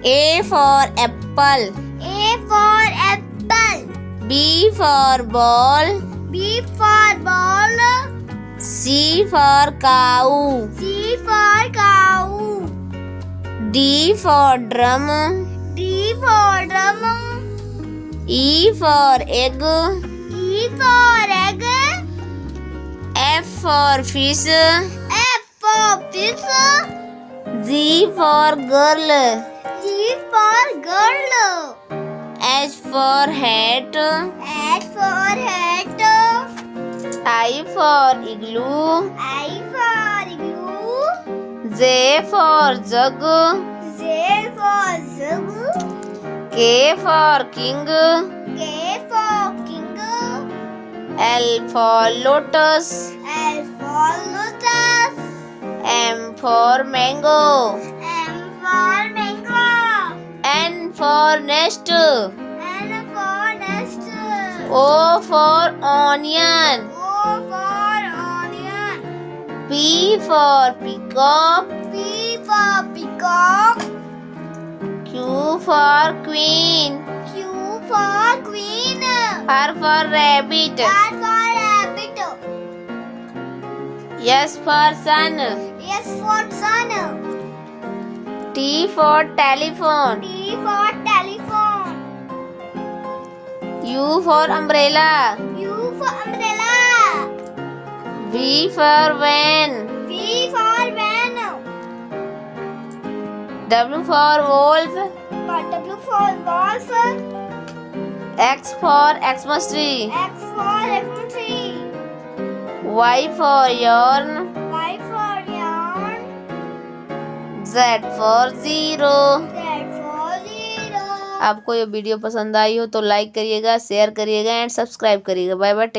A for apple. A for apple. B for ball. B for ball. C for cow. C for cow. D for drum. D for drum. E for egg. E for egg. F for fish. F for fish. G for girl. G for girl. H for hat. H for hat. I for igloo. I for igloo. J for jug. J for jug. K for king. K for king. L for lotus. L for lotus. M for mango. M for mango. N for nest. N for nest. O for onion. O for onion. P for peacock. P for peacock. Q for queen. Q for queen. R for rabbit. R for rabbit. S for sun. S for sun. T for telephone. T for telephone. U for umbrella. U for umbrella. V for van. V for van. W for wolf. W for wolf. X for Xmas tree. X for Xmas tree. Y for yarn. Y for yarn. Z for zero. Z for zero. आपको ये video पसंद आई हो तो like करिएगा, share करिएगा and subscribe करिएगा। Bye bye.